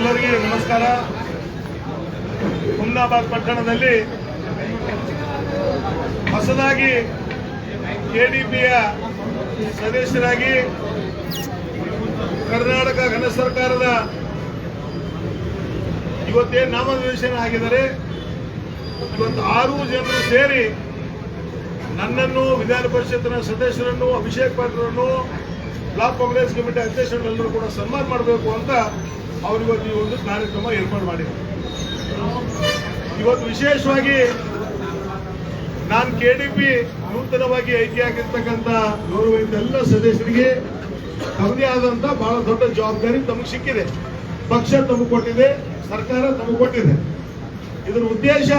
ಎಲ್ಲರಿಗೆ ನಮಸ್ಕಾರ. ಹುಮ್ನಾಬಾದ್ ಪಟ್ಟಣದಲ್ಲಿ ಹೊಸದಾಗಿ ಕೆಡಿಪಿಯ ಸದಸ್ಯರಾಗಿ ಕರ್ನಾಟಕ ಘನ ಸರ್ಕಾರದ ಇವತ್ತೇನು ನಾಮನಿರ್ದೇಶನ ಆಗಿದ್ದಾರೆ. ಇವತ್ತು 6 ಜನರು ಸೇರಿ ನನ್ನನ್ನು, ವಿಧಾನ ಪರಿಷತ್ತಿನ ಸದಸ್ಯರನ್ನು, ಅಭಿಷೇಕ್ ಪಾಟೀಲರನ್ನು, ಬ್ಲಾಕ್ ಕಾಂಗ್ರೆಸ್ ಕಮಿಟಿ ಅಧ್ಯಕ್ಷರೆಲ್ಲರೂ ಕೂಡ ಸನ್ಮಾನ ಮಾಡಬೇಕು ಅಂತ ಅವರು ಇವತ್ತು ಈ ಒಂದು ಕಾರ್ಯಕ್ರಮ ಏರ್ಪಾಡು ಮಾಡಿದ್ದಾರೆ. ಇವತ್ತು ವಿಶೇಷವಾಗಿ ನಾನು ಕೆಡಿಪಿ ನೂತನವಾಗಿ ಆಯ್ಕೆಯಾಗಿರ್ತಕ್ಕಂಥ ಗೌರವಿತ ಎಲ್ಲ ಸದಸ್ಯರಿಗೆ ತಮ್ಮದೇ ಆದಂತ ಬಹಳ ದೊಡ್ಡ ಜವಾಬ್ದಾರಿ ತಮಗೆ ಸಿಕ್ಕಿದೆ. ಪಕ್ಷ ತಮಗೆ ಕೊಟ್ಟಿದೆ, ಸರ್ಕಾರ ತಮಗೆ ಕೊಟ್ಟಿದೆ. ಇದರ ಉದ್ದೇಶ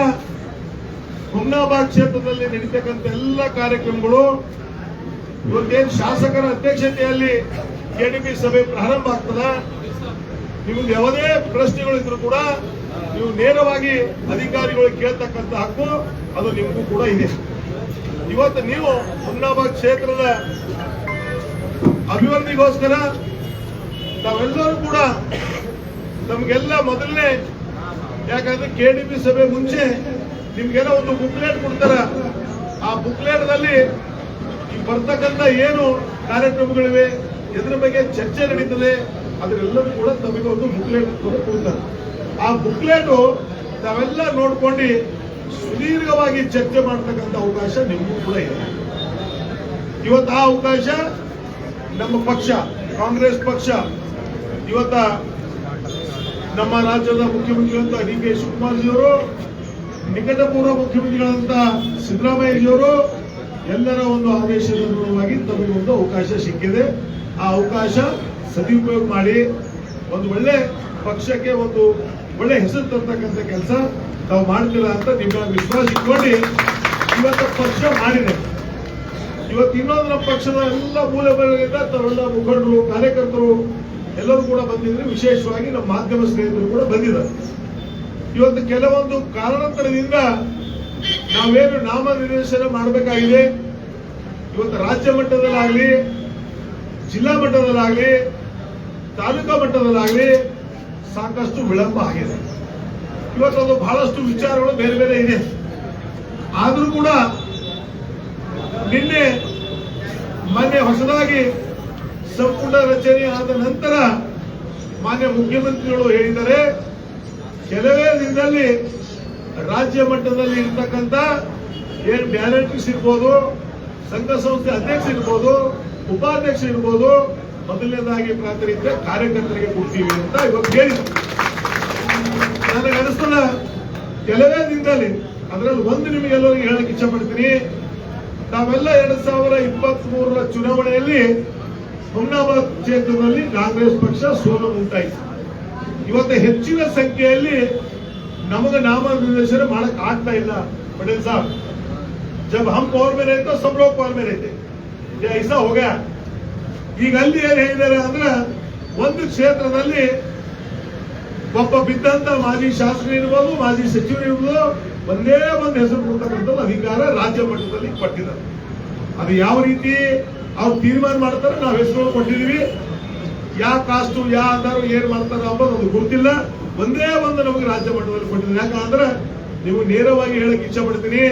ಹುಮ್ನಾಬಾದ್ ಕ್ಷೇತ್ರದಲ್ಲಿ ನಡೀತಕ್ಕಂಥ ಎಲ್ಲ ಕಾರ್ಯಕ್ರಮಗಳು ಇವತ್ತೇನು ಶಾಸಕರ ಅಧ್ಯಕ್ಷತೆಯಲ್ಲಿ ಕೆಡಿಪಿ ಸಭೆ ಪ್ರಾರಂಭ ಆಗ್ತದ. ನಿಮಗೆ ಯಾವುದೇ ಪ್ರಶ್ನೆಗಳಿದ್ರು ಕೂಡ ನೀವು ನೇರವಾಗಿ ಅಧಿಕಾರಿಗಳು ಕೇಳ್ತಕ್ಕಂಥ ಹಕ್ಕು ಅದು ನಿಮಗೂ ಕೂಡ ಇದೆ. ಇವತ್ತು ನೀವು ಹುಮ್ನಾಬಾದ್ ಕ್ಷೇತ್ರದ ಅಭಿವೃದ್ಧಿಗೋಸ್ಕರ ನಾವೆಲ್ಲರೂ ಕೂಡ ನಮಗೆಲ್ಲ ಮೊದಲನೇ, ಯಾಕಂದ್ರೆ ಕೆಡಿಪಿ ಸಭೆ ಮುಂಚೆ ನಿಮ್ಗೆಲ್ಲ ಒಂದು ಬುಕ್ಲೆಟ್ ಕೊಡ್ತಾರ. ಆ ಬುಕ್ಲೆಟ್ನಲ್ಲಿ ಬರ್ತಕ್ಕಂಥ ಏನು ಕಾರ್ಯಕ್ರಮಗಳಿವೆ, ಎದ್ರ ಬಗ್ಗೆ ಚರ್ಚೆ ನಡೀತದೆ, ಅದರೆಲ್ಲರೂ ಕೂಡ ತಮಗೆ ಒಂದು ಬುಕ್ಲೆಟ್ ಕೊಡ್ತಾರೆ. ಆ ಬುಕ್ಲೆಟ್ ತಾವೆಲ್ಲ ನೋಡ್ಕೊಂಡು ಸುದೀರ್ಘವಾಗಿ ಚರ್ಚೆ ಮಾಡತಕ್ಕಂಥ ಅವಕಾಶ ನಿಮಗೂ ಕೂಡ ಇದೆ. ಇವತ್ತು ಆ ಅವಕಾಶ ನಮ್ಮ ಪಕ್ಷ ಕಾಂಗ್ರೆಸ್ ಪಕ್ಷ ಇವತ್ತ ನಮ್ಮ ರಾಜ್ಯದ ಮುಖ್ಯಮಂತ್ರಿಗಳಂತ ಡಿ ಕೆ ಶಿವಕುಮಾರ್ಜಿಯವರು, ನಿಕಟಪೂರ್ವ ಮುಖ್ಯಮಂತ್ರಿಗಳಂತ ಸಿದ್ದರಾಮಯ್ಯಜಿಯವರು ಎಲ್ಲರ ಒಂದು ಆದೇಶದ ಅನುಗುಣವಾಗಿ ತಮಗೆ ಒಂದು ಅವಕಾಶ ಸಿಕ್ಕಿದೆ. ಆ ಅವಕಾಶ ಸದುಪಯೋಗ ಮಾಡಿ ಒಂದು ಒಳ್ಳೆ ಪಕ್ಷಕ್ಕೆ ಒಂದು ಒಳ್ಳೆ ಹೆಸರು ತರ್ತಕ್ಕಂಥ ಕೆಲಸ ತಾವು ಮಾಡ್ತೀರಾ ಅಂತ ನಿಮ್ಮ ವಿಶ್ವಾಸ ಇಟ್ಕೊಂಡು ಇವತ್ತು ಪಕ್ಷ ಮಾಡಿದೆ. ಇವತ್ತು ಇನ್ನೊಂದು ನಮ್ಮ ಪಕ್ಷದ ಎಲ್ಲ ಮೂಲಗಳಿಂದ ತಾವೆಲ್ಲ ಮುಖಂಡರು, ಕಾರ್ಯಕರ್ತರು ಎಲ್ಲರೂ ಕೂಡ ಬಂದಿದ್ರೆ, ವಿಶೇಷವಾಗಿ ನಮ್ಮ ಮಾಧ್ಯಮ ಸ್ನೇಹಿತರು ಕೂಡ ಬಂದಿದ್ದಾರೆ. ಇವತ್ತು ಕೆಲವೊಂದು ಕಾರಣಾಂತರದಿಂದ ನಾವೇನು ನಾಮನಿರ್ದೇಶನ ಮಾಡಬೇಕಾಗಿದೆ. ಇವತ್ತು ರಾಜ್ಯ ಮಟ್ಟದಲ್ಲಾಗಲಿ, ಜಿಲ್ಲಾ ಮಟ್ಟದಲ್ಲಾಗಲಿ, ತಾಲೂಕಾ ಮಟ್ಟದಲ್ಲಾಗಲಿ ಸಾಕಷ್ಟು ವಿಳಂಬ ಆಗಿದೆ. ಇವತ್ತು ಅದು ಬಹಳಷ್ಟು ವಿಚಾರಗಳು ಬೇರೆ ಬೇರೆ ಇದೆ. ಆದರೂ ಕೂಡ ನಿನ್ನೆ ಮೊನ್ನೆ ಹೊಸದಾಗಿ ಸಂಪುಟ ರಚನೆ ಆದ ನಂತರ ಮಾನ್ಯ ಮುಖ್ಯಮಂತ್ರಿಗಳು ಹೇಳಿದ್ದಾರೆ, ಕೆಲವೇ ದಿನದಲ್ಲಿ ರಾಜ್ಯ ಮಟ್ಟದಲ್ಲಿ ಇರ್ತಕ್ಕಂಥ ಏನು ಡೈರೆಕ್ಟರ್ಸ್ ಇರ್ಬೋದು, ಸಂಘ ಸಂಸ್ಥೆ ಅಧ್ಯಕ್ಷ ಇರ್ಬೋದು, ಉಪಾಧ್ಯಕ್ಷ ಇರ್ಬೋದು, ಮೊದಲನೇದಾಗಿ ಪ್ರಾತಿನಿಧ್ಯ ಕಾರ್ಯಕರ್ತರಿಗೆ ಕೊಡ್ತೀವಿ ಅಂತ ಇವತ್ತು ಹೇಳಿದ್ರು. ನನಗೆ ಅನಿಸ್ತದ ಕೆಲವೇ ದಿನದಲ್ಲಿ, ಅದರಲ್ಲಿ ಒಂದು ನಿಮಗೆಲ್ಲರಿಗೂ ಹೇಳಕ್ ಇಚ್ಛೆ ಪಡ್ತೀನಿ. ತಾವೆಲ್ಲ 2023ರ ಚುನಾವಣೆಯಲ್ಲಿ ಹುಮ್ನಾಬಾದ್ ಕ್ಷೇತ್ರದಲ್ಲಿ ಕಾಂಗ್ರೆಸ್ ಪಕ್ಷ ಸೋಲು ಉಂಟಾಯಿತು. ಇವತ್ತು ಹೆಚ್ಚಿನ ಸಂಖ್ಯೆಯಲ್ಲಿ ನಮಗೆ ನಾಮನಿರ್ದೇಶನ ಮಾಡಕ್ ಆಗ್ತಾ ಇಲ್ಲ. पटेल साहब, जब हम पावर में रहते तो सब लोग पावर में रहते, ये ऐसा हो गया. ಈಗ ಅಲ್ಲಿ ಏನ್ ಹೇಳಿದ್ದಾರೆ ಅಂದ್ರೆ, ಒಂದು ಕ್ಷೇತ್ರದಲ್ಲಿ ಒಬ್ಬ ಬಿದ್ದಂತ ಮಾಜಿ ಶಾಸಕರು ಇರ್ಬೋದು, ಮಾಜಿ ಸಚಿವರು ಇರ್ಬೋದು, ಒಂದೇ ಒಂದು ಹೆಸರು ಕೊಡ್ತಕ್ಕಂಥ ಅಧಿಕಾರ ರಾಜ್ಯ ಮಟ್ಟದಲ್ಲಿ ಕೊಟ್ಟಿದ್ದಾರೆ. ಅದು ಯಾವ ರೀತಿ ಅವ್ರು ತೀರ್ಮಾನ ಮಾಡ್ತಾರೆ, ನಾವು ಹೆಸರು ಕೊಟ್ಟಿದೀವಿ. ಯಾವ ಕಾಸ್ಟು ಯಾವ ಆಧಾರ ಏನ್ ಮಾಡ್ತಾರ ಅಂಬೋದು ಅದು ಗೊತ್ತಿಲ್ಲ. ಒಂದೇ ಒಂದು ನಮಗೆ ರಾಜ್ಯ ಮಟ್ಟದಲ್ಲಿ ಕೊಟ್ಟಿದ್ದಾರೆ. ಯಾಕಂದ್ರೆ ನೀವು ನೇರವಾಗಿ ಹೇಳಕ್ ಇಚ್ಛೆ ಪಡ್ತೀನಿ,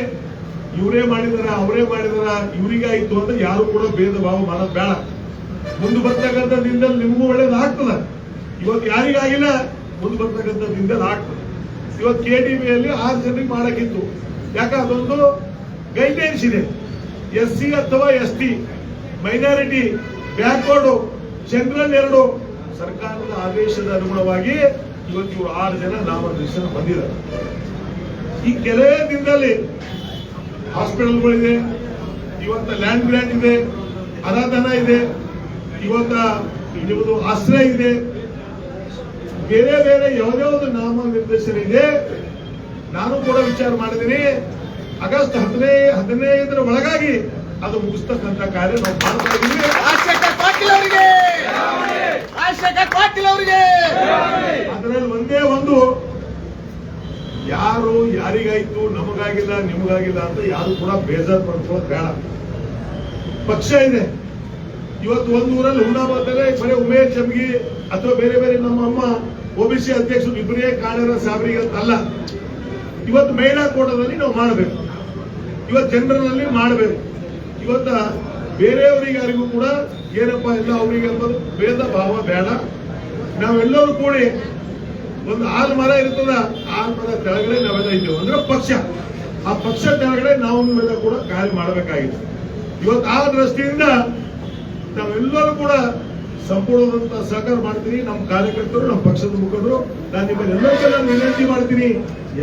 ಇವರೇ ಮಾಡಿದಾರ, ಅವರೇ ಮಾಡಿದಾರ, ಇವರಿಗಾಯ್ತು ಅಂತ ಯಾರು ಕೂಡ ಭೇದ ಭಾವ ಮಾಡೋದು ಬೇಡ. ಮುಂದೆ ಬರ್ತಕ್ಕಂಥ ದಿನದಲ್ಲಿ ನಿಮಗೂ ಒಳ್ಳೇದಾಗ್ತದ. ಇವತ್ತು ಯಾರಿಗಾಗಿಲ್ಲ, ಮುಂದೆ ಬರ್ತಕ್ಕಂಥ ದಿನದಲ್ಲಿ ಆಗ್ತದೆ. ಇವತ್ತು ಕೆಡಿಪಿಯಲ್ಲಿ 6 ಜನರಿಗೆ ಮಾಡಕ್ಕಿತ್ತು. ಯಾಕೆ ಅದೊಂದು ಗೈಡ್ಲೈನ್ಸ್ ಇದೆ. SC ಅಥವಾ ST, ಮೈನಾರಿಟಿ, ಬ್ಯಾಕ್ವರ್ಡ್, ಜನರಲ್ 2 ಸರ್ಕಾರದ ಆದೇಶದ ಅನುಗುಣವಾಗಿ ಇವತ್ತು ಇವರು 6 ಜನ ನಾಮನಿರ್ದೇಶನ ಬಂದಿದ್ದಾರೆ. ಈ ಕೆಲವೇ ದಿನದಲ್ಲಿ ಹಾಸ್ಪಿಟಲ್ಗಳಿದೆ, ಇವತ್ತ ಲ್ಯಾಂಡ್ ಗ್ರ್ಯಾಂಡ್ ಇದೆ, ಅನಾದಾನ ಇದೆ, ಇವತ್ತ ನಿಮ್ಮದು ಆಶ್ರಯ ಇದೆ, ಬೇರೆ ಬೇರೆ ಯಾವುದ್ಯಾವುದು ನಾಮನಿರ್ದೇಶನ ಇದೆ. ನಾನು ಕೂಡ ವಿಚಾರ ಮಾಡಿದ್ದೀನಿ, ಆಗಸ್ಟ್ 15ರ ಒಳಗಾಗಿ ಅದು ಮುಗಿಸ್ತಕ್ಕಂಥ ಕಾರ್ಯ ನಾವು ಮಾಡ್ತಾ ಇದ್ದೀವಿ. ಅದರಲ್ಲಿ ಒಂದೇ ಒಂದು, ಯಾರು ಯಾರಿಗಾಯ್ತು, ನಮಗಾಗಿಲ್ಲ ನಿಮಗಾಗಿಲ್ಲ ಅಂತ ಯಾರು ಕೂಡ ಬೇಜಾರು ಪಡ್ಕೊಳ್ಳೋದು ಬೇಡ. ಪಕ್ಷ ಇದೆ. ಇವತ್ತು ಒಂದು ಊರಲ್ಲಿ ಹುಮ್ನಾಬಾದಲ್ಲಿ ಬರೀ ಉಮೇಶ್ ಜಮಗಿ ಅಥವಾ ಬೇರೆ ಬೇರೆ ನಮ್ಮ ಅಮ್ಮ OBC ಅಧ್ಯಕ್ಷರು ಇಬ್ಬರೇ ಕಾಣರ ಸಾಬರಿಗೆ ಅಲ್ಲ. ಇವತ್ತು ಮಹಿಳಾ ಕೋಟಾದಲ್ಲಿ ನಾವು ಮಾಡಬೇಕು, ಇವತ್ತು ಜನರಲ್ ನಲ್ಲಿ ಮಾಡಬೇಕು. ಇವತ್ತ ಬೇರೆಯವರಿಗೆ ಯಾರಿಗೂ ಕೂಡ ಏನಪ್ಪಾ ಇಲ್ಲ ಅವರಿಗೆ ಅನ್ನೋದು ಭೇದ ಭಾವ ಬೇಡ. ನಾವೆಲ್ಲರೂ ಕೂಡಿ ಒಂದು ಆಲ್ಮರ ಇರ್ತದ, ಆಲ್ಮರ ಕೆಳಗಡೆ ನಾವೆಲ್ಲ ಇದ್ದೇವೆ ಅಂದ್ರೆ ಪಕ್ಷ, ಆ ಪಕ್ಷ ಕೆಳಗಡೆ ನಾವು ನೀವೆಲ್ಲ ಕೂಡ ಕಾರ್ಯ ಮಾಡಬೇಕಾಗಿದೆ. ಇವತ್ತು ಆ ದೃಷ್ಟಿಯಿಂದ ನಾವೆಲ್ಲರೂ ಕೂಡ ಸಂಪೂರ್ಣವಾದಂತಹ ಸಹಕಾರ ಮಾಡ್ತೀನಿ. ನಮ್ಮ ಕಾರ್ಯಕರ್ತರು, ನಮ್ಮ ಪಕ್ಷದ ಮುಖಂಡರು, ನಾನು ನಿಮ್ಮನ್ನೆಲ್ಲರಿಗೆಲ್ಲ ವಿನಂತಿ ಮಾಡ್ತೀನಿ,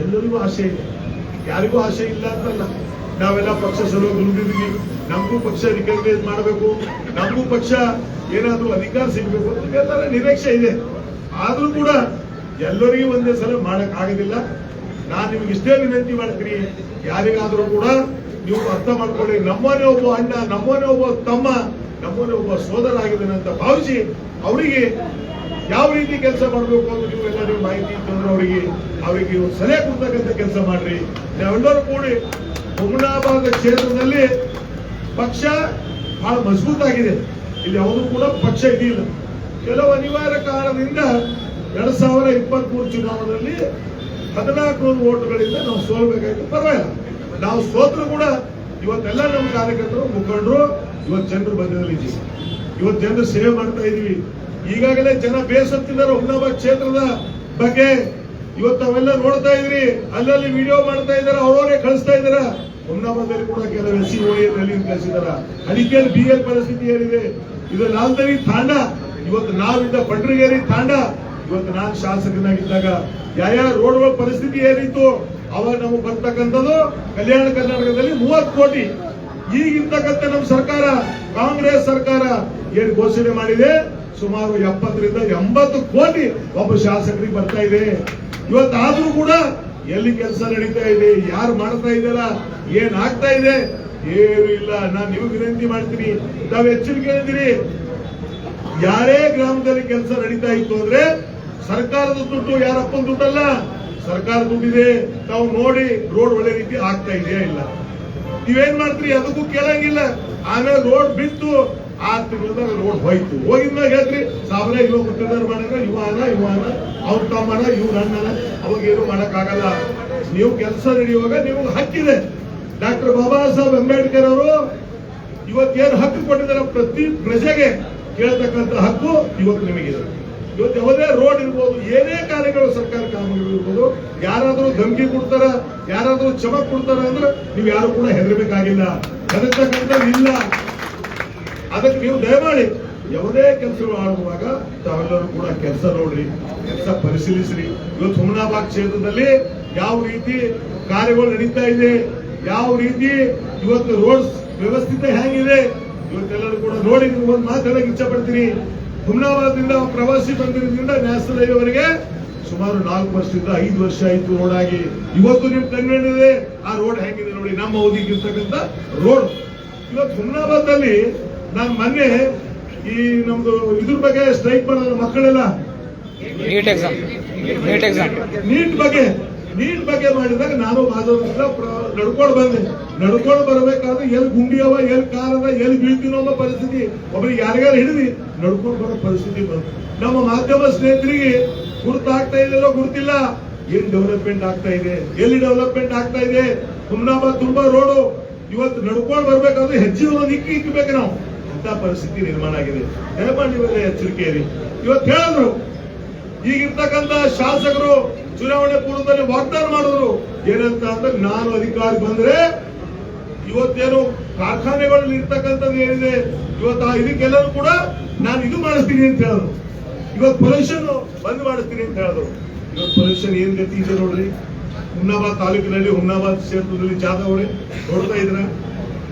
ಎಲ್ಲರಿಗೂ ಆಸೆ ಇದೆ, ಯಾರಿಗೂ ಆಸೆ ಇಲ್ಲ ಅಂತಲ್ಲ. ನಾವೆಲ್ಲ ಪಕ್ಷ ಸಲುವಾಗಿ ದುಡಿದಿದ್ದೀವಿ, ನಮಗೂ ಪಕ್ಷ ರಿಕಗ್ನೈಸ್ ಮಾಡಬೇಕು, ನಮಗೂ ಪಕ್ಷ ಏನಾದ್ರೂ ಅಧಿಕಾರ ಸಿಗಬೇಕು ಅಂತ ಎಲ್ಲರ ನಿರೀಕ್ಷೆ ಇದೆ. ಆದ್ರೂ ಕೂಡ ಎಲ್ಲರಿಗೂ ಒಂದೇ ಸಲ ಮಾಡಕ್ ಆಗೋದಿಲ್ಲ. ನಾನು ನಿಮ್ಗೆ ಇಷ್ಟೇ ವಿನಂತಿ ಮಾಡ್ತೀನಿ, ಯಾರಿಗಾದ್ರೂ ಕೂಡ ನೀವು ಅರ್ಥ ಮಾಡ್ಕೊಳ್ಳಿ, ನಮ್ಮನೇ ಒಬ್ಬ ಅಣ್ಣ, ನಮ್ಮನೇ ಒಬ್ಬ ತಮ್ಮ, ನಮ್ಮನೇ ಒಬ್ಬ ಸೋದರ ಆಗಿದ್ದಾನೆ ಅಂತ ಭಾವಿಸಿ ಅವರಿಗೆ ಯಾವ ರೀತಿ ಕೆಲಸ ಮಾಡಬೇಕು ಅಂತ ನೀವು ಎಲ್ಲರಿಗೂ ಮಾಹಿತಿ ಇತ್ತಂದ್ರೆ ಅವರಿಗೆ ಸಲಹೆ ಕೊಡ್ತಕ್ಕಂಥ ಕೆಲಸ ಮಾಡ್ರಿ. ನಾವೆಲ್ಲರೂ ಕೂಡಿ ಹುಮನಾಬಾದ್ ಕ್ಷೇತ್ರದಲ್ಲಿ ಪಕ್ಷ ಬಹಳ ಮಜಬೂತ್ ಆಗಿದೆ. ಇಲ್ಲಿ ಯಾವುದೂ ಕೂಡ ಪಕ್ಷ ಇದೆಯಿಲ್ಲ. ಕೆಲವು ಅನಿವಾರ್ಯ ಕಾರಣದಿಂದ 2023 ಚುನಾವಣೆಯಲ್ಲಿ 1400 ವೋಟ್ಗಳಿಂದ ನಾವು ಸೋಲ್ಬೇಕಾಯ್ತು. ಪರವಾಗಿಲ್ಲ, ನಾವು ಸೋತ್ರು ಕೂಡ ಇವತ್ತೆಲ್ಲ ನಮ್ಮ ಕಾರ್ಯಕರ್ತರು, ಮುಖಂಡರು ಇವತ್ತು ಜನರು ಬಂದಿದ್ದೀವಿ. ಇವತ್ತು ಜನರು ಸೇವೆ ಮಾಡ್ತಾ ಇದೀವಿ. ಈಗಾಗಲೇ ಜನ ಬೇಸತ್ತಿದ್ದಾರೆ ಹುಮನಾಬಾದ್ ಕ್ಷೇತ್ರದ ಬಗ್ಗೆ. ಇವತ್ತು ಅವೆಲ್ಲ ನೋಡ್ತಾ ಇದ್ರಿ, ಅಲ್ಲಲ್ಲಿ ವಿಡಿಯೋ ಮಾಡ್ತಾ ಇದಾರೆ, ಅವರವರೇ ಕಳಿಸ್ತಾ ಇದಾರ. ಹುಮನಾಬಾದಲ್ಲಿ ಕೂಡ ಕೆಲವು SCOA ಕಳಿಸಿದಾರ. ಅಡಿಕೆಯಲ್ಲಿ BL ಪರಿಸ್ಥಿತಿ ಏನಿದೆ, ಇದು ನಾಲ್ದರಿ ತಾಂಡ, ಇವತ್ತು ನಾವಿದ್ದ ಪಂಡ್ರಿಗೇರಿ ತಾಂಡ, ಇವತ್ತು ನಾನು ಶಾಸಕನಾಗಿದ್ದಾಗ ಯಾವ ರೋಡ್ಗಳ ಪರಿಸ್ಥಿತಿ ಏನಿತ್ತು ಅವಾಗ ನಮಗೆ ಬರ್ತಕ್ಕಂಥದ್ದು ಕಲ್ಯಾಣ ಕರ್ನಾಟಕದಲ್ಲಿ 30 ಕೋಟಿ. ಈಗಿರ್ತಕ್ಕಂಥ ನಮ್ಮ ಸರ್ಕಾರ, ಕಾಂಗ್ರೆಸ್ ಸರ್ಕಾರ ಏನು ಘೋಷಣೆ ಮಾಡಿದೆ, ಸುಮಾರು 70 ರಿಂದ 80 ಕೋಟಿ ಒಬ್ಬ ಶಾಸಕರಿಗೆ ಬರ್ತಾ ಇದೆ. ಇವತ್ತಾದ್ರೂ ಕೂಡ ಎಲ್ಲಿ ಕೆಲಸ ನಡೀತಾ ಇದೆ, ಯಾರು ಮಾಡ್ತಾ ಇದ್ದಾರ, ಏನ್ ಆಗ್ತಾ ಇದೆ, ಏನು ಇಲ್ಲ. ನಾನು ನೀವು ವಿನಂತಿ ಮಾಡ್ತೀನಿ, ತಾವು ಎಚ್ಚರಿಕೆ ಇದ್ದೀರಿ. ಯಾರೇ ಗ್ರಾಮದಲ್ಲಿ ಕೆಲಸ ನಡೀತಾ ಇತ್ತು ಅಂದ್ರೆ ಸರ್ಕಾರದ ದುಡ್ಡು, ಯಾರಪ್ಪನ ದುಡ್ಡಲ್ಲ, ಸರ್ಕಾರ ದುಡ್ಡಿದೆ. ತಾವು ನೋಡಿ ರೋಡ್ ಒಳ್ಳೆ ರೀತಿ ಆಗ್ತಾ ಇದೆಯಾ ಇಲ್ಲ. ನೀವೇನ್ ಮಾಡ್ತೀರಿ, ಅದಕ್ಕೂ ಕೇಳಂಗಿಲ್ಲ. ಆಮೇಲೆ ರೋಡ್ ಬಿತ್ತು 6 ತಿಂಗಳದಾಗ ರೋಡ್ ಹೋಯ್ತು. ಹೋಗಿದ್ಮ್ಯಾಗ ಹೇಳ್ರಿ, ಸಾಬ್ರ ಇವಾಗ ಮುಖ್ಯದಾರ ಮಾಡಂಗ ಇವಾನ ಅವ್ರ ತಮ್ಮನ ಇವ್ರ ಅಣ್ಣನ, ಅವಾಗ ಏನು ಮಾಡಕ್ ಆಗಲ್ಲ. ನೀವು ಕೆಲಸ ನಡೆಯುವಾಗ ನಿಮಗೆ ಹಕ್ಕಿದೆ. ಡಾಕ್ಟರ್ ಬಾಬಾ ಸಾಹೇಬ್ ಅಂಬೇಡ್ಕರ್ ಅವರು ಇವತ್ತೇನು ಹಕ್ಕು ಕೊಟ್ಟಿದ್ದಾರೆ, ಪ್ರತಿ ಪ್ರಜೆಗೆ ಕೇಳ್ತಕ್ಕಂಥ ಹಕ್ಕು ಇವತ್ತು ನಿಮಗಿದೆ. ಇವತ್ತು ಯಾವುದೇ ರೋಡ್ ಇರ್ಬೋದು, ಏನೇ ಕಾರ್ಯಗಳು, ಸರ್ಕಾರ ಕಾಮಗಾರಿ ಇರ್ಬೋದು, ಯಾರಾದ್ರೂ ಧಮಕಿ ಕೊಡ್ತಾರ, ಯಾರಾದ್ರೂ ಚಮಕ್ ಕೊಡ್ತಾರ ಅಂದ್ರೆ ನೀವು ಯಾರು ಕೂಡ ಹೆದರ್ಬೇಕಾಗಿಲ್ಲ, ಹೆದರ್ತಕ್ಕಂಥದ್ದು ಇಲ್ಲ. ಅದಕ್ಕೆ ನೀವು ದಯಮಾಡಿ ಯಾವುದೇ ಕೆಲಸಗಳು ಆಡುವಾಗ ತಾವೆಲ್ಲರೂ ಕೂಡ ಕೆಲಸ ನೋಡ್ರಿ, ಕೆಲಸ ಪರಿಶೀಲಿಸ್ರಿ. ಇವತ್ತು ಹುಮನಾಬಾದ್ ಕ್ಷೇತ್ರದಲ್ಲಿ ಯಾವ ರೀತಿ ಕಾರ್ಯಗಳು ನಡೀತಾ ಇದೆ, ಯಾವ ರೀತಿ ಇವತ್ತು ರೋಡ್ ವ್ಯವಸ್ಥಿತ ಹೇಗಿದೆ, ಇವತ್ತೆಲ್ಲರೂ ಕೂಡ ನೋಡಿ. ನೀವು ಒಂದು ಮಾತಾಡಕ್ಕೆ ಇಚ್ಛೆ ಪಡ್ತೀನಿ. ಹುಮನಾಬಾದ್ದಿಂದ ಪ್ರವಾಸಿ ಬಂದಿರೋದ್ರಿಂದ ನ್ಯಾಷನಲ್ ಹೈವೇವರೆಗೆ ಸುಮಾರು 4 ವರ್ಷದಿಂದ 5 ವರ್ಷ ಆಯ್ತು ರೋಡ್ ಆಗಿ. ಇವತ್ತು ನಿಮ್ ಕಣ್ಣಿದೆ ಆ ರೋಡ್ ಹೇಗಿದೆ ನೋಡಿ, ನಮ್ಮ ಅವಧಿಗೆ ಇರ್ತಕ್ಕಂಥ ರೋಡ್. ಇವತ್ತು ಹುಮನಾಬಾದ್ ಅಲ್ಲಿ ನಾನು ಮೊನ್ನೆ ಈ ನಮ್ದು ಇದ್ರ ಬಗ್ಗೆ ಸ್ಟ್ರೈಕ್ ಮಾಡೋದು ಮಕ್ಕಳೆಲ್ಲ ನೀಟ್ ಬಗ್ಗೆ ಮಾಡಿದಾಗ ನಾನು ನಡ್ಕೊಂಡು ಬಂದೆ. ನಡ್ಕೊಂಡು ಬರಬೇಕಾದ್ರೆ ಎಲ್ಲಿ ಗುಂಡಿಯವ, ಎಲ್ಲಿ ಕಾರದ, ಎಲ್ಲಿ ಬೀಳ್ತೀನೋ ಅನ್ನೋ ಪರಿಸ್ಥಿತಿ, ಒಬ್ಬರಿಗೆ ಯಾರಿಗಾರು ಹಿಡಿದು ನಡ್ಕೊಂಡು ಬರೋ ಪರಿಸ್ಥಿತಿ ಬಂತು. ನಮ್ಮ ಮಾಧ್ಯಮ ಸ್ನೇಹಿತರಿಗೆ ಗುರುತಾಗ್ತಾ ಇದೆಯೋ ಗುರುತಿಲ್ಲ, ಏನ್ ಡೆವಲಪ್ಮೆಂಟ್ ಆಗ್ತಾ ಇದೆ, ಎಲ್ಲಿ ಡೆವಲಪ್ಮೆಂಟ್ ಆಗ್ತಾ ಇದೆ. ಹುಮನಾಬಾದ್ ತುಂಬಾ ರೋಡು ಇವತ್ತು ನಡ್ಕೊಂಡು ಬರ್ಬೇಕಾದ್ರೆ ಹೆಜ್ಜೆ ಒಂದು ಇಕ್ಕಬೇಕು ನಾವು, ಅಂತ ಪರಿಸ್ಥಿತಿ ನಿರ್ಮಾಣ ಆಗಿದೆ. ದಯಮಾಡಿ ನೀವೆಲ್ಲ ಎಚ್ಚರಿಕೆ ಇರಿ. ಇವತ್ತು ಹೇಳಿದ್ರು, ಈಗಿರ್ತಕ್ಕಂಥ ಶಾಸಕರು ಚುನಾವಣೆ ಪೂರ್ವದಲ್ಲಿ ವಾಗ್ದಾನ ಮಾಡಿದ್ರು ಏನಂತ ಅಂದ್ರೆ, ನಾನು ಅಧಿಕಾರ ಬಂದ್ರೆ ಇವತ್ತೇನು ಕಾರ್ಖಾನೆಗಳಲ್ಲಿ ಇರ್ತಕ್ಕಂಥದ್ದು ಏನಿದೆ ಇವತ್ತು ಇದಕ್ಕೆಲ್ಲರೂ ಕೂಡ ನಾನು ಇದು ಮಾಡಿಸ್ತೀನಿ ಅಂತ ಹೇಳಿದ್ರು. ಇವತ್ತು ಪೊಲ್ಯೂಷನ್ ಬಂದ್ ಮಾಡಿಸ್ತೀನಿ ಅಂತ ಹೇಳಿದ್ರು. ಇವತ್ತು ಪೊಲ್ಯೂಷನ್ ಏನ್ ಗತಿ ಇದೆ ನೋಡ್ರಿ. ಹುಮನಾಬಾದ್ ತಾಲೂಕಿನಲ್ಲಿ, ಹುಮನಾಬಾದ್ ಕ್ಷೇತ್ರದಲ್ಲಿ ಜಾಧವ್ ಅವರೇ ನೋಡ್ತಾ ಇದ್ರ.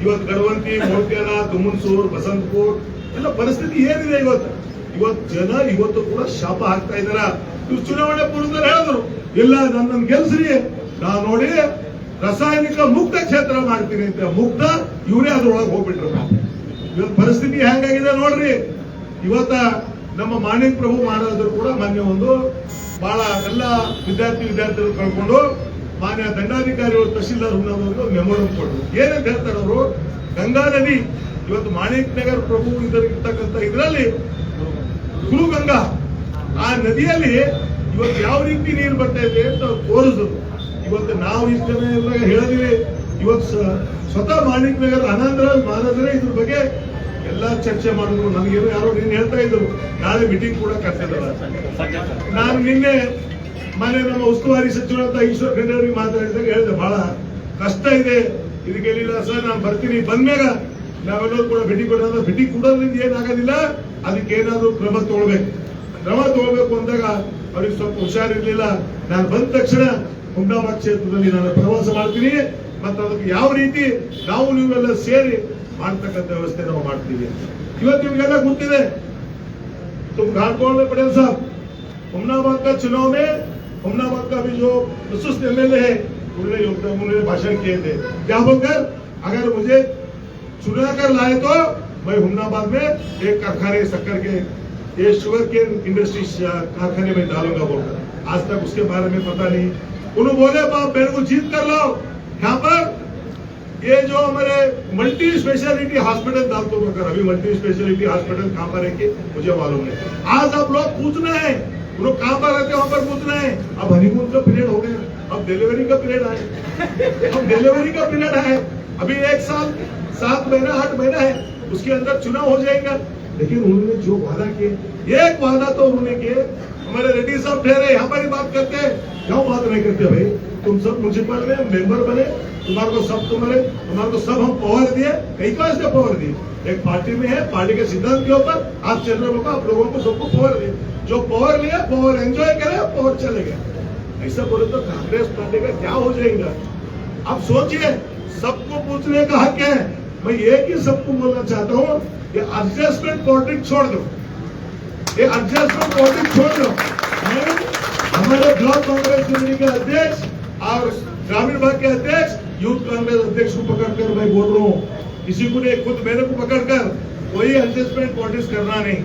ಇವತ್ತು ಗಡವಂತಿ, ಮೋಟ್ಯಾನ, ತುಮನ್ಸೂರ್, ಬಸಂತಪುರ್ ಎಲ್ಲ ಪರಿಸ್ಥಿತಿ ಏನಿದೆ ಇವತ್ತು. ಜನ ಇವತ್ತು ಕೂಡ ಶಾಪ ಹಾಕ್ತಾ ಇದಾರ. ಇವ್ರು ಚುನಾವಣೆ ಪೂರ್ವದಲ್ಲಿ ಹೇಳಿದ್ರು, ಇಲ್ಲ ನನ್ನ ಗೆಲ್ಸ್ರಿ, ನಾವು ನೋಡಿ ರಾಸಾಯನಿಕ ಮುಕ್ತ ಕ್ಷೇತ್ರ ಮಾಡ್ತೀನಿ ಅಂತ. ಮುಕ್ತ ಇವರೇ ಅದ್ರೊಳಗೆ ಹೋಗ್ಬಿಟ್ರು. ಇವತ್ತು ಪರಿಸ್ಥಿತಿ ಹೆಂಗಾಗಿದೆ ನೋಡ್ರಿ. ಇವತ್ತ ನಮ್ಮ ಮಾಣಿಕ್ ಪ್ರಭು ಮಾಡೋದ್ರು ಕೂಡ ಮೊನ್ನೆ ಒಂದು ಬಹಳ ಎಲ್ಲ ವಿದ್ಯಾರ್ಥಿಗಳು ಕಳ್ಕೊಂಡು ಮಾನ್ಯ ದಂಡಾಧಿಕಾರಿಗಳು ತಹಶೀಲ್ದಾರ್ ಹುಮನಾಬಾದ್ ಮೆಮೊರಂ ಕೊಟ್ಟರು. ಏನಂತ ಹೇಳ್ತಾರೆ ಅವರು, ಗಂಗಾ ನದಿ ಇವತ್ತು ಮಾಣಿಕ್ ನಗರ್ ಪ್ರಭು ಇರ್ತಕ್ಕಂಥ ಇದರಲ್ಲಿ ಗುರು ಗಂಗಾ, ಆ ನದಿಯಲ್ಲಿ ಇವತ್ತು ಯಾವ ರೀತಿ ನೀರು ಬರ್ತಾ ಇದೆ ಅಂತ ತೋರಿಸೋದು. ಇವತ್ತು ನಾವು ಇಷ್ಟು ಜನ ಎಲ್ಲ ಹೇಳಿದಿವಿ. ಇವತ್ತು ಸ್ವತಃ ಮಾಣಿಕ್ ನಗರ ಅನಂತರಾಲ್ ಮಹಾರಾಜರೇ ಇದ್ರ ಬಗ್ಗೆ ಎಲ್ಲ ಚರ್ಚೆ ಮಾಡಿದ್ರು. ನನಗೇನು ಯಾರೋ ನೀನು ಹೇಳ್ತಾ ಇದ್ರು ನಾಳೆ ಮೀಟಿಂಗ್ ಕೂಡ ಕರೆದಿದ್ದಾರೆ. ನಾನು ನಿನ್ನೆ ಮನೆ ನಮ್ಮ ಉಸ್ತುವಾರಿ ಸಚಿವರಾದ ಈಶ್ವರ್ ಖಂಡ್ರೆ ಅವರಿಗೆ ಮಾತಾಡಿದಾಗ ಹೇಳಿದೆ, ಬಹಳ ಕಷ್ಟ ಇದೆ, ಇದಕ್ಕೆ ಹೇಳಿಲ್ಲ ಸರ್ ನಾನು ಬರ್ತೀನಿ, ಬಂದ್ಮೇಗ ನಾವೆಲ್ಲರೂ ಕೂಡ ಭೇಟಿ ಕೊಡೋದು. ಭೇಟಿ ಕೊಡೋದ್ರಿಂದ ಏನಾಗೋದಿಲ್ಲ, ಅದಕ್ಕೆ ಏನಾದ್ರು ಕ್ರಮ ತಗೊಳ್ಬೇಕು ಅಂದಾಗ ಅವ್ರಿಗೆ ಸ್ವಲ್ಪ ಹುಷಾರಿರ್ಲಿಲ್ಲ. ನಾನು ಬಂದ ತಕ್ಷಣ ಹುಮ್ನಾಬಾದ್ ಕ್ಷೇತ್ರದಲ್ಲಿ ನಾನು ಪ್ರವಾಸ ಮಾಡ್ತೀನಿ ಮತ್ತು ಅದಕ್ಕೆ ಯಾವ ರೀತಿ ನಾವು ನೀವೆಲ್ಲ ಸೇರಿ ಮಾಡ್ತಕ್ಕಂಥ ವ್ಯವಸ್ಥೆ ನಾವು ಮಾಡ್ತೀವಿ. ಇವತ್ತು ನಿಮ್ಗೆಲ್ಲ ಗೊತ್ತಿದೆ, तुम घाट बोल में पटेल साहब, हुमनाबाद का चुनाव में हुमनाबाद का भी जो विशिष्ट एमएलए है उन्होंने भाषण किए थे, क्या बोलकर अगर मुझे चुना कर लाए तो मैं हुमनाबाद में एक कारखाने शक्कर के ये शुगर केन इंडस्ट्री कारखाने में डालूंगा बोलकर. आज तक उसके बारे में पता नहीं. उन्होंने बोले बाप मेरे को जीत कर लाओ, यहाँ पर ये जो हमारे मल्टी स्पेशलिटी हॉस्पिटल डालते हो, अभी मल्टी स्पेशलिटी हॉस्पिटल कहाँ पर है कि मुझे मालूम है. आज आप लोग पूछना है, लोग कहाँ पर रहते हो वहां पर पूछना है. अब हनीमून का पीरियड हो गया, अब डिलीवरी का पीरियड है. अभी 1 साल 7 महीना 8 महीना है, उसके अंदर चुनाव हो जाएगा. लेकिन उन्होंने जो वादा किए, एक वादा तो उन्होंने किए. हमारे रेड्डी साहब ठहरे यहाँ पर ही बात करते हैं, क्यों बात नहीं करते भाई? तुम सब म्यूनिसिपल में मेंबर बने, तुम्हारे को सब हम पावर दिए. कई का इसने पावर दिए? एक पार्टी में है, पार्टी के सिद्धांत के ऊपर आप चल रहे होगा, आप लोगों को सबको पावर दिए. जो पावर लिया पावर एंजॉय करे, पावर चले गए. ऐसा बोले तो कांग्रेस पार्टी का क्या हो जाएगा? आप सोचिए, सबको पूछने का हक है. मैं एक ही सबको बोलना चाहता हूँ, ये एडजस्टमेंट पॉलिटिक्स छोड़ दो. हमारे ब्लॉक कांग्रेस कमेटी के अध्यक्ष और ग्रामीण भाग के अध्यक्ष, यूथ कांग्रेस अध्यक्ष को पकड़कर मैं बोल रहा हूँ, किसी को नहीं, खुद मेरे को पकड़कर कोई एडजस्टमेंट पॉलिटिक्स करना नहीं.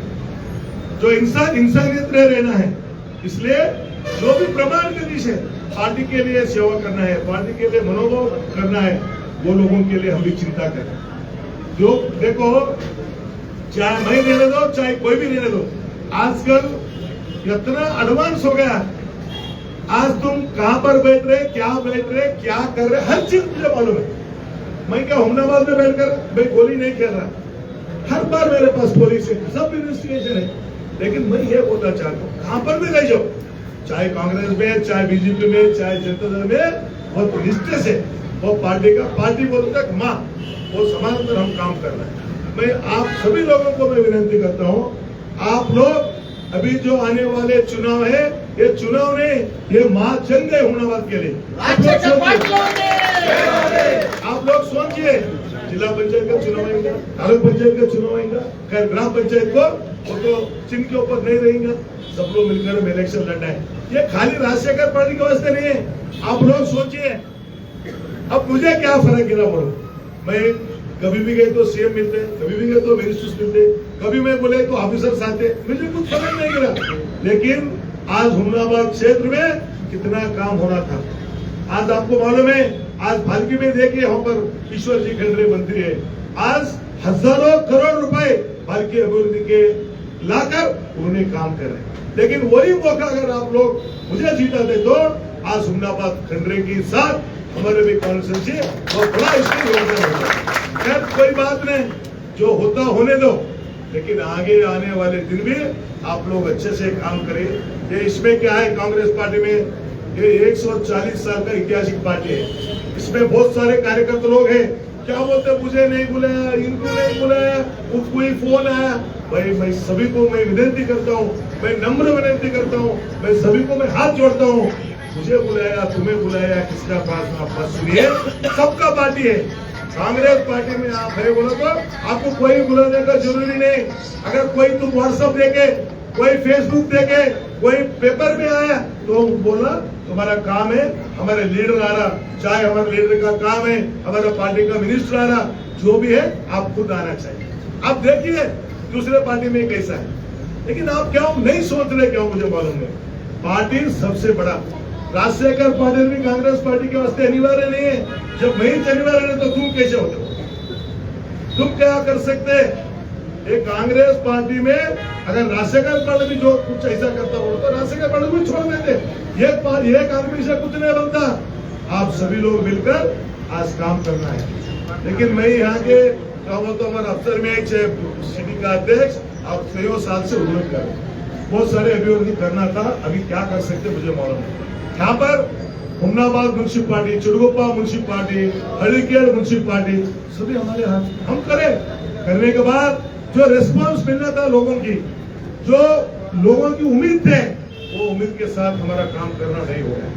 जो इंसानियत में रहना है. इसलिए जो भी प्रमाण के विषय पार्टी के लिए सेवा करना है, पार्टी के लिए मनोभाव करना है, वो लोगों के लिए हम भी चिंता करें. जो देखो, चाहे मैं रहने दो चाहे कोई भी रहने दो, आजकल इतना एडवांस हो गया. आज तुम कहां पर बैठ रहे, क्या कर रहे, हर चीज मुझे मालूम है. मैं क्या हुमनाबाद में बैठकर मैं गोली नहीं खेल रहा. हर बार मेरे पास पुलिस है, सब इन्वेस्टिगेशन है. लेकिन मैं ये बोलना चाहता हूँ, कहां पर भी रह जाओ, चाहे कांग्रेस में, चाहे बीजेपी में, चाहे जनता दल में, बहुत निष्ठे से वो पार्टी बोलते तक माँ वो समानांतर हम काम कर रहे हैं. मैं आप सभी लोगों को मैं विनती करता हूँ, आप लोग अभी जो आने वाले चुनाव है, ये चुनाव नहीं, ये महाजंग है हुमनाबाद के लिए. आप लोग सोचिए, जिला पंचायत का चुनाव आएगा, तालुक पंचायत का चुनाव आएगा, खैर ग्राम पंचायत को वो तो चिन्ह के ऊपर नहीं रहेगा, सब लोग मिलकर हम इलेक्शन लड़ना है. ये खाली राजशेखर पार्टी के वास्ते नहीं है. आप लोग सोचिए, अब मुझे क्या फर्क गिरा बोलो. मैं कभी भी गए तो सीएम मिलते, कभी भी गए तो मिनिस्टर्स मिलते, कभी मैं बोले तो ऑफिसर्स आते, मुझे कुछ फर्क नहीं गिरा. लेकिन आज हुमनाबाद क्षेत्र में कितना काम होना था. आज आपको मालूम है, आज भालकी में देखिए, यहाँ पर ईश्वर जी खंडरे मंत्री है. आज हजारों करोड़ रुपए भालकी अभिवृद्धि के लाकर उन्होंने काम कर रहे हैं. लेकिन वही मौका अगर आप लोग मुझे जीताते तो आज हुमनाबाद खंडरे के साथ हमारे भी कॉन्स्टिट्यूंसी बहुत बड़ा इसमें योगदान होगा. खैर कोई बात नहीं, जो होता होने दो. लेकिन आगे आने वाले दिन भी आप लोग अच्छे से काम करें. ये इसमें क्या है, कांग्रेस पार्टी में ये 140 साल का ऐतिहासिक पार्टी है. इसमें बहुत सारे कार्यकर्ता लोग हैं, क्या बोलते मुझे नहीं बुलाया, इनको नहीं बुलाया, कोई फोन आया. भाई मैं सभी को मैं विनती करता हूँ, मैं नम्र विनती करता हूँ, मैं सभी को मैं हाथ जोड़ता हूँ. मुझे बुलाया, तुम्हें बुलाया, किसका पास आप बात सुनिए. सबका पार्टी है. कांग्रेस पार्टी में आप है बोलो तो आपको कोई बुलाने का जरूरी नहीं. अगर कोई तुम व्हाट्सएप देके, कोई फेसबुक देके, कोई पेपर में आया तो बोला तुम्हारा काम है, हमारे लीडर आ रहा, चाहे हमारे लीडर का काम है, हमारा पार्टी का मिनिस्टर आ रहा, जो भी है आप खुद आना चाहिए. आप देखिए दूसरे पार्टी में कैसा है. लेकिन आप क्यों नहीं सोच रहे, क्यों मुझे मालूम है. पार्टी सबसे बड़ा राजशेखर पार्टी भी कांग्रेस पार्टी के वास्ते अनिवार्य नहीं है. जब मैं अनिवार्य नहीं तो तुम कैसे होते हो? तुम क्या कर सकते? ये कांग्रेस पार्टी में अगर राजशेखर पाल भी जो कुछ ऐसा करता हो तो राजशेखर पाल भी छोड़ देते। एक आदमी से कुछ नहीं बनता। आप सभी लोग मिलकर आज काम करना है। लेकिन मैं यहाँ के तो हमारे अफसर में सिटी का अध्यक्ष और 6 साल से उन्नत कर बहुत सारे अभिवृद्धि करना था। अभी क्या कर सकते मुझे मालूम है। यहाँ पर हुमनाबाद म्यूनसिपालिटी, चिड़गोप्पा म्यूनसिपालिटी, हरिकेर म्यूनसिपालिटी सभी हमारे हाथ हम करें। करने के बाद जो रिस्पांस मिलना था लोगों की, जो लोगों की उम्मीद थे, वो उम्मीद के साथ हमारा काम करना नहीं हो रहा।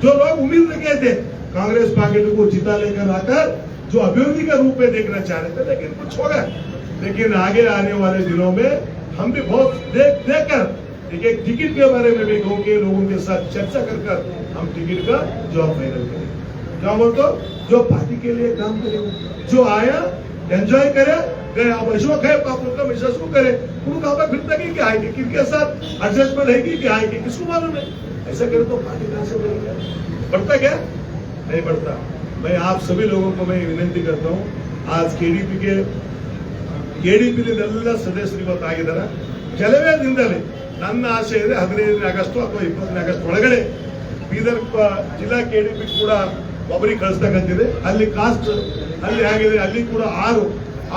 जो लोग उम्मीद रखे थे कांग्रेस पार्टी को जिता लेकर आकर जो अभिवृद्धि का रूप में देखना चाह रहे थे, लेकिन कुछ हो गया। लेकिन आगे आने वाले दिनों में हम भी बहुत देखकर एक टिकट के बारे में भी कहूँ कि लोगों के साथ चर्चा कर हम टिकट का जॉब फाइनल करें। क्या बोलते जो पार्टी के लिए काम करेगा, जो आया एंजॉय करे गए। अब अशोक है पापा का मिशा को करे उनको आप फिर तक क्या आएगी, किनके साथ एडजस्टमेंट है कि क्या आएगी, किसको मालूम है। ऐसा करे तो पार्टी कहां से बढ़ेगा, बढ़ता क्या नहीं बढ़ता। मैं आप सभी लोगों को मैं विनंती करता हूँ, आज ಕೆಡಿಪಿ ಸದಸ್ಯರು ಇವತ್ತಾಗಿದ್ದಾರೆ। ಕೆಲವೇ ದಿನದಲ್ಲಿ ನನ್ನ ಆಸೆ ಇದೆ 15ನೇ ಆಗಸ್ಟ್ ಅಥವಾ 20ನೇ ಆಗಸ್ಟ್ ಒಳಗಡೆ ಬೀದರ್ ಜಿಲ್ಲಾ ಕೆಡಿಪಿ ಕೂಡ ಒಬ್ಬರಿಗೆ ಕಳಿಸ್ತಕ್ಕಂತಿದೆ। ಅಲ್ಲಿ ಕಾಸ್ಟ್ ಅಲ್ಲಿ ಆಗಿದೆ, ಅಲ್ಲಿ ಕೂಡ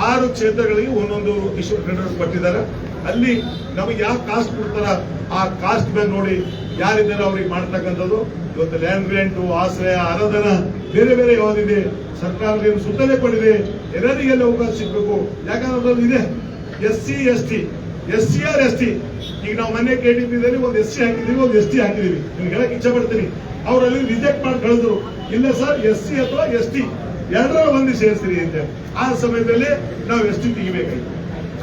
ಆರು ಕ್ಷೇತ್ರಗಳಿಗೆ ಒಂದೊಂದು ಈಶ್ವರ್ ಖಂಡ್ರೆ ಕೊಟ್ಟಿದ್ದಾರೆ। ಅಲ್ಲಿ ನಮಗೆ ಯಾವ ಕಾಸ್ಟ್ ಕೊಡ್ತಾರ ಆ ಕಾಸ್ಟ್ ಮೇಲೆ ನೋಡಿ ಯಾರಿದ್ದಾರೆ ಅವ್ರಿಗೆ ಮಾಡ್ತಕ್ಕಂಥದ್ದು। ಇವತ್ತು ಲ್ಯಾಂಡ್ ಗ್ರಾಂಟು, ಆಶ್ರಯ, ಅನುದಾನ ಬೇರೆ ಬೇರೆ ಯಾವುದಿದೆ ಸರ್ಕಾರದಿಂದ ಸುತ್ತಲೇ ಕೊಟ್ಟಿದೆ, ಎಲ್ಲರಿಗೆಲ್ಲ ಅವಕಾಶ ಸಿಗಬೇಕು। ಯಾಕಂದ್ರೆ ಇದೆ ಎಸ್ಸಿ ಆರ್ ಎಸ್ಟಿ। ಈಗ ನಾವು ಮೊನ್ನೆ ಕೆಡಿಪಿದಲ್ಲಿ ಒಂದು SC ಹಾಕಿದೀವಿ, ಒಂದು ST ಹಾಕಿದೀವಿ। ನಿಮ್ಗೆ ಹೇಳಕ್ ಇಚ್ಛೆ ಪಡ್ತೀನಿ, ಅವರಲ್ಲಿ ರಿಜೆಕ್ಟ್ ಮಾಡಿ ಕಳೆದ್ರು। ಇಲ್ಲ ಸರ್ SC ಅಥವಾ ST ಎರಡರ ಒಂದು ಸೇರಿಸ್ರಿ ಅಂತ। ಆ ಸಮಯದಲ್ಲಿ ನಾವು ST ತೆಗಿಬೇಕಾಗಿತ್ತು।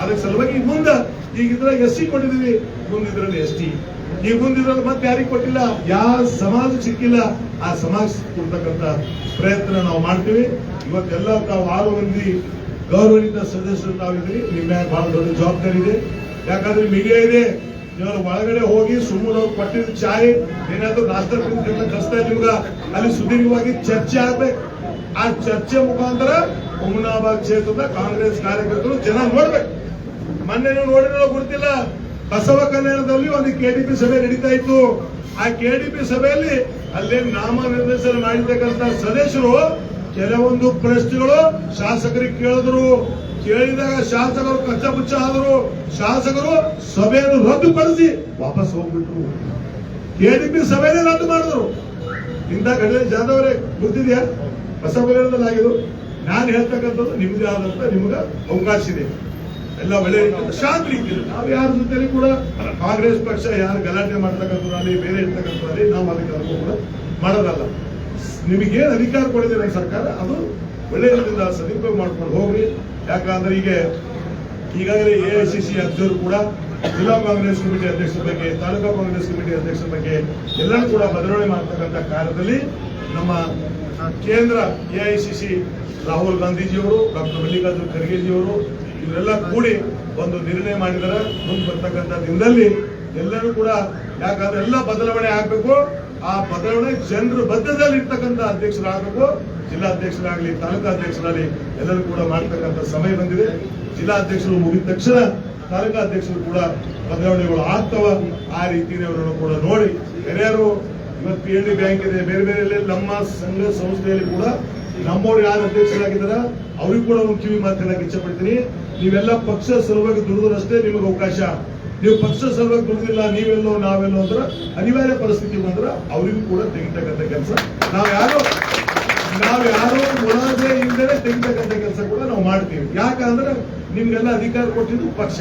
ಅದಕ್ಕೆ ಸಲುವಾಗಿ ಮುಂದೆ ಈಗ ಇದ್ರಾಗ SC ಕೊಟ್ಟಿದೀವಿ, ಮುಂದಿದ್ರಲ್ಲಿ ST, ಈ ಮುಂದಿದ್ರಲ್ಲಿ ಮತ್ತೆ ಯಾರಿಗೆ ಕೊಟ್ಟಿಲ್ಲ, ಯಾವ ಸಮಾಜ ಸಿಕ್ಕಿಲ್ಲ ಆ ಸಮಾಜ ಕೊಡ್ತಕ್ಕಂಥ ಪ್ರಯತ್ನ ನಾವು ಮಾಡ್ತೀವಿ। ಇವತ್ತೆಲ್ಲ ತಾವು 6 ಮಂದಿ ಗೌರವಾನ್ವಿತ ಸದಸ್ಯರು ತಾವಿದ್ರಿ, ನಿಮ್ಮ ಬಹಳ ದೊಡ್ಡ ಜವಾಬ್ದಾರಿ ಇದೆ। ಯಾಕಂದ್ರೆ ಮೀಡಿಯಾ ಇದೆ, ಇವರು ಒಳಗಡೆ ಹೋಗಿ ಸುಮ್ಮನೆ ಕೊಟ್ಟಿದ್ದ ಚಾಯ್ ಏನಾದ್ರು ನಾಷ್ಟ ಕಳಿಸ್ತಾ ನಿಮ್ಗ ಅಲ್ಲಿ ಸುದೀರ್ಘವಾಗಿ ಚರ್ಚೆ ಆಗ್ಬೇಕು। ಆ ಚರ್ಚೆ ಮುಖಾಂತರ ಹುಮನಾಬಾದ್ ಕ್ಷೇತ್ರದ ಕಾಂಗ್ರೆಸ್ ಕಾರ್ಯಕರ್ತರು ಜನ ನೋಡ್ಬೇಕು। ಮೊನ್ನೆ ನೋಡಿರೋ ಗೊತ್ತಿಲ್ಲ, ಬಸವ ಕಲ್ಯಾಣದಲ್ಲಿ ಒಂದು ಕೆಡಿಪಿ ಸಭೆ ನಡೀತಾ ಇತ್ತು। ಆ ಕೆಡಿಪಿ ಸಭೆಯಲ್ಲಿ ಅಲ್ಲೇ ನಾಮನಿರ್ದೇಶನ ಮಾಡಿರ್ತಕ್ಕಂಥ ಸದಸ್ಯರು ಕೆಲವೊಂದು ಪ್ರಶ್ನೆಗಳು ಶಾಸಕರಿಗೆ ಕೇಳಿದ್ರು। ಕೇಳಿದಾಗ ಶಾಸಕರು ಕಚ್ಚಪುಚ್ಚ ಆದರು। ಶಾಸಕರು ಸಭೆಯನ್ನು ರದ್ದುಪಡಿಸಿ ವಾಪಸ್ ಹೋಗ್ಬಿಟ್ರು। ಕೆಡಿಪಿ ಸಭೆನೇ ರದ್ದು ಮಾಡಿದ್ರು। ಇಂಥ ಘಟನೆ ಜಾದವರೇ ಗೊತ್ತಿದೆಯಾ? ಬಸವ ಕಲ್ಯಾಣದಲ್ಲಿ ಆಗಿದ್ದು ನಾನು ಹೇಳ್ತಕ್ಕಂಥದ್ದು ನಿಮ್ದೇ ಆದಂತ ನಿಮ್ಗೆ ಅವಕಾಶ ಇದೆ, ಎಲ್ಲ ಒಳ್ಳೆ ಶಾಂತ ರೀತಿಯಲ್ಲಿ ನಾವು ಯಾರ ಜೊತೆ ಕೂಡ ಕಾಂಗ್ರೆಸ್ ಪಕ್ಷ ಯಾರು ಗಲಾಟೆ ಮಾಡ್ತಕ್ಕಂಥದ್ರಲ್ಲಿ ಬೇರೆ ಇರ್ತಕ್ಕಂಥದ್ರಲ್ಲಿ ನಾವು ಅದಕ್ಕೆ ಕೂಡ ಮಾಡೋದಲ್ಲ। ನಿಮಗೇನು ಅಧಿಕಾರ ಕೊಡಿದೆ ನಮ್ಮ ಸರ್ಕಾರ ಅದು ಒಳ್ಳೆಯ ರೀತಿಯಿಂದ ಸದುಪಯೋಗ ಮಾಡ್ಕೊಂಡು ಹೋಗ್ರಿ। ಯಾಕಂದ್ರೆ ಈಗಾಗಲೇ AICC ಅಧ್ಯಕ್ಷರು ಕೂಡ ಜಿಲ್ಲಾ ಕಾಂಗ್ರೆಸ್ ಕಮಿಟಿ ಅಧ್ಯಕ್ಷರ ಬಗ್ಗೆ, ತಾಲೂಕಾ ಕಾಂಗ್ರೆಸ್ ಕಮಿಟಿ ಅಧ್ಯಕ್ಷರ ಬಗ್ಗೆ ಎಲ್ಲರೂ ಕೂಡ ಬದಲಾವಣೆ ಮಾಡ್ತಕ್ಕಂಥ ಕಾರ್ಯದಲ್ಲಿ ನಮ್ಮ ಕೇಂದ್ರ AICC ರಾಹುಲ್ ಗಾಂಧೀಜಿಯವರು, ಡಾಕ್ಟರ್ ಮಲ್ಲಿಕಾರ್ಜುನ್ ಖರ್ಗೆಜಿಯವರು ಇವರೆಲ್ಲ ಕೂಡಿ ಒಂದು ನಿರ್ಣಯ ಮಾಡಿದ್ದಾರೆ। ಮುಂದೆ ಬರ್ತಕ್ಕಂಥ ದಿನದಲ್ಲಿ ಎಲ್ಲರೂ ಕೂಡ, ಯಾಕಂದ್ರೆ ಎಲ್ಲ ಬದಲಾವಣೆ ಆಗ್ಬೇಕು, ಆ ಬದಲಾವಣೆ ಜನರ ಬದ್ಧದಲ್ಲಿ ಇರ್ತಕ್ಕಂಥ ಅಧ್ಯಕ್ಷರಾಗಬೇಕು। ಜಿಲ್ಲಾಧ್ಯಕ್ಷರಾಗಲಿ, ತಾಲೂಕಾ ಅಧ್ಯಕ್ಷರಾಗಲಿ ಎಲ್ಲರೂ ಕೂಡ ಮಾಡ್ತಕ್ಕಂಥ ಸಮಯ ಬಂದಿದೆ। ಜಿಲ್ಲಾಧ್ಯಕ್ಷರು ಮುಗಿದ ತಕ್ಷಣ ತಾಲೂಕಾ ಅಧ್ಯಕ್ಷರು ಕೂಡ ಬದಲಾವಣೆಗಳು ಆಗ್ತವ। ಆ ರೀತಿಯಲ್ಲಿ ಅವರನ್ನು ಕೂಡ ನೋಡಿ ಯಾರ್ಯಾರು ಇವತ್ತು PNB ಬ್ಯಾಂಕ್ ಇದೆ, ಬೇರೆ ಬೇರೆ ನಮ್ಮ ಸಂಘ ಸಂಸ್ಥೆಯಲ್ಲಿ ಕೂಡ ನಮ್ಮವ್ರು ಯಾರು ಅಧ್ಯಕ್ಷರಾಗಿದ್ದಾರ ಅವ್ರಿಗೆ ಕೂಡ ಒಂದು ಕಿವಿ ಮಾತು ಹೇಳಕ್ ಇಚ್ಛೆ ಪಡ್ತೀನಿ। ನೀವೆಲ್ಲ ಪಕ್ಷ ಸಲುವಾಗಿ ದುಡಿದ್ರಷ್ಟೇ ನಿಮಗೆ ಅವಕಾಶ। ನೀವು ಪಕ್ಷ ಸಲುವಾಗಿ ದುಡಿದಿಲ್ಲ, ನೀವೆಲ್ಲೋ ನಾವೆಲ್ಲೋ ಅಂದ್ರೆ ಅನಿವಾರ್ಯ ಪರಿಸ್ಥಿತಿ ಬಂದ್ರೆ ಅವರಿಗೂ ಕೂಡ ತೆಗಿತಕ್ಕಂಥ ಕೆಲಸ ನಾವ್ಯಾರು ಮುಲಾಜೆ ಇಲ್ಲದೆ ತೆಗಿತಕ್ಕಂಥ ಕೆಲಸ ಕೂಡ ನಾವು ಮಾಡ್ತೀವಿ। ಯಾಕಂದ್ರೆ ನಿಮ್ಗೆಲ್ಲ ಅಧಿಕಾರ ಕೊಟ್ಟಿದ್ದು ಪಕ್ಷ,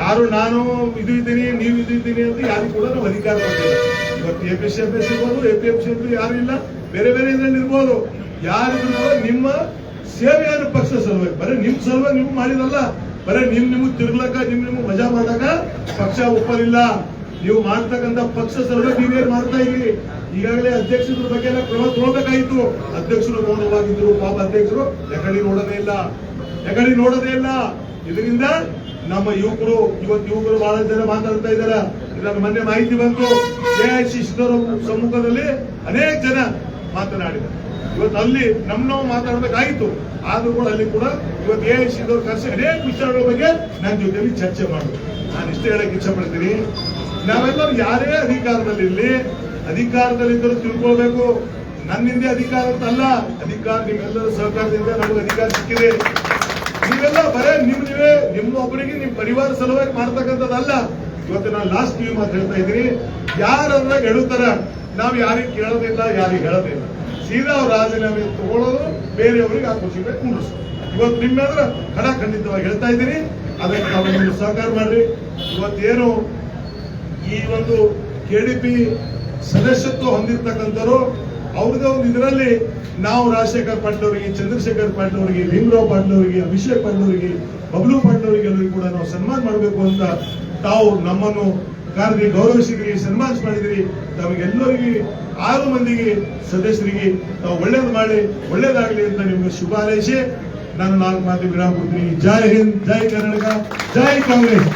ಯಾರು ನಾನು ಇದು ಇದ್ದೀನಿ ನೀವು ಇದು ಇದ್ದೀನಿ ಅಂತ ಯಾರಿಗೂ ಕೂಡ ನಾವು ಅಧಿಕಾರ ಕೊಟ್ಟಿಲ್ಲ। ಇವತ್ತು APC ಇರ್ಬೋದು, APMC ಯಾರು ಇಲ್ಲ, ಬೇರೆ ಬೇರೆ ಇದ್ರಲ್ಲಿ ಇರ್ಬೋದು, ಯಾರಿಗೂ ನಿಮ್ಮ ಸೇವೆಯನ್ನು ಪಕ್ಷ ಸಲುವಾಗಿ, ಬರೀ ನಿಮ್ ಸಲುವಾಗಿ ನೀವು ಮಾಡಿದಲ್ಲ, ಬರೀ ನಿಮ್ಗೆ ತಿರ್ಗ್ಲಕ್ಕ ನಿಮ್ಗೆ ಮಜಾ ಮಾಡಾಕ ಪಕ್ಷ ಒಪ್ಪಲಿಲ್ಲ। ನೀವು ಮಾಡ್ತಕ್ಕಂಥ ಪಕ್ಷ ಸಲುವಾಗಿ ನೀವೇನ್ ಮಾಡ್ತಾ ಇದ್ರಿ। ಈಗಾಗಲೇ ಅಧ್ಯಕ್ಷರ ಬಗ್ಗೆ ಕ್ರಮ ತಗೊಳ್ಬೇಕಾಗಿತ್ತು, ಅಧ್ಯಕ್ಷರು ಮೌನವಾಗಿದ್ರು। ಪಾಪ ಅಧ್ಯಕ್ಷರು ಎಕಡೆ ನೋಡೋದೇ ಇಲ್ಲ। ಇದರಿಂದ ನಮ್ಮ ಯುವಕರು ಬಹಳ ಜನ ಮಾತಾಡ್ತಾ ಇದ್ದಾರೆ। ಇದನ್ನು ಮೊನ್ನೆ ಮಾಹಿತಿ ಬಂತು, AICC ಸಮ್ಮುಖದಲ್ಲಿ ಅನೇಕ ಜನ ಮಾತನಾಡಿದ್ದಾರೆ। ಇವತ್ತು ಅಲ್ಲಿ ನಾವು ಮಾತಾಡಬೇಕಾಗಿತ್ತು, ಆದ್ರೂ ಕೂಡ ಅಲ್ಲಿ ಕೂಡ ಇವತ್ತು ಎಐಸಿದವ್ರು ಕರೆಸಿ ಅನೇಕ ವಿಚಾರಗಳ ಬಗ್ಗೆ ನನ್ನ ಜೊತೆಲಿ ಚರ್ಚೆ ಮಾಡೋದು. ನಾನು ಇಷ್ಟೇ ಹೇಳಕ್ ಇಚ್ಛೆ ಪಡ್ತೀನಿ, ನಾವೆಲ್ಲರೂ ಯಾರೇ ಅಧಿಕಾರದಲ್ಲಿರಲಿ, ಅಧಿಕಾರದಲ್ಲಿದ್ದರೂ ತಿಳ್ಕೊಳ್ಬೇಕು, ನನ್ನಿಂದ ಅಧಿಕಾರ ಅಂತಲ್ಲ, ಅಧಿಕಾರ ನಿಮ್ಮೆಲ್ಲರ ಸಹಕಾರದಿಂದ ನಮಗೆ ಅಧಿಕಾರ ಸಿಕ್ಕಿದೆ. ನೀವೆಲ್ಲ ಬರೇ ನೀವೇ ನಿಮ್ಮ ಒಬ್ಬರಿಗೆ ನಿಮ್ಮ ಪರಿವಾರ ಸಲುವಾಗಿ ಮಾಡ್ತಕ್ಕಂಥದ್ದಲ್ಲ. ಇವತ್ತು ನಾನು ಲಾಸ್ಟ್ ಕಿವಿ ಮಾತು ಹೇಳ್ತಾ ಇದ್ದೀನಿ, ಯಾರನ್ನ ಹೇಳುತ್ತಾರ ನಾವು ಯಾರಿಗೆ ಕೇಳೋದಿಲ್ಲ, ಯಾರಿಗೆ ಹೇಳೋದಿಲ್ಲ, ಸೀದಾ ಅವ್ರ ರಾಜೀನಾಮೆ ತಗೊಳ್ಳೋದು, ಬೇರೆಯವರಿಗೆ ಆ ಖುಷಿಗೆ ಕುಂಡ್ರಿಸೋದು. ಇವತ್ತು ನಿಮ್ಮೆಲ್ಲರ ಖಂಡಿತವಾಗಿ ಹೇಳ್ತಾ ಇದ್ದೀನಿ, ಅದಕ್ಕೆ ತಾವು ಸಹಕಾರ ಮಾಡ್ರಿ. ಇವತ್ತೇನು ಈ ಒಂದು ಕೆಡಿಪಿ ಸದಸ್ಯತ್ವ ಹೊಂದಿರತಕ್ಕಂಥವ್ರು ಅವ್ರದೇ ಒಂದು ಇದರಲ್ಲಿ ನಾವು ರಾಜಶೇಖರ್ ಪಾಟೀಲ್ ಅವರಿಗೆ, ಚಂದ್ರಶೇಖರ್ ಪಾಟೀಲ್ ಅವರಿಗೆ, ಭೀಮರಾವ್ ಪಾಟೀಲ್ ಅವರಿಗೆ, ಅಭಿಷೇಕ್ ಪಾಟೀಲ್ ಅವರಿಗೆ, ಬಬ್ಲು ಪಾಟೀಲ್ ಅವರಿಗೆ ಎಲ್ಲರಿಗೂ ಕೂಡ ನಾವು ಸನ್ಮಾನ ಮಾಡಬೇಕು ಅಂತ ತಾವು ನಮ್ಮನ್ನು ಕಾರ್ಯ ಗೌರವಿಸಿದ್ರಿ, ಸನ್ಮಾನ ಮಾಡಿದ್ರಿ. ತಮಗೆಲ್ಲರಿಗೆ 6 ಮಂದಿಗೆ ಸದಸ್ಯರಿಗೆ ತಾವು ಒಳ್ಳೇದು ಮಾಡಿ ಒಳ್ಳೇದಾಗಲಿ ಅಂತ ನಿಮಗೆ ಶುಭ ಹಾರೈಸಿ ನಾನು 4 ಮಾತು ವಿರಾಮ ಕೊಡ್ತೀನಿ. ಜೈ ಹಿಂದ್, ಜೈ ಕರ್ನಾಟಕ, ಜೈ ಕಾಂಗ್ರೆಸ್.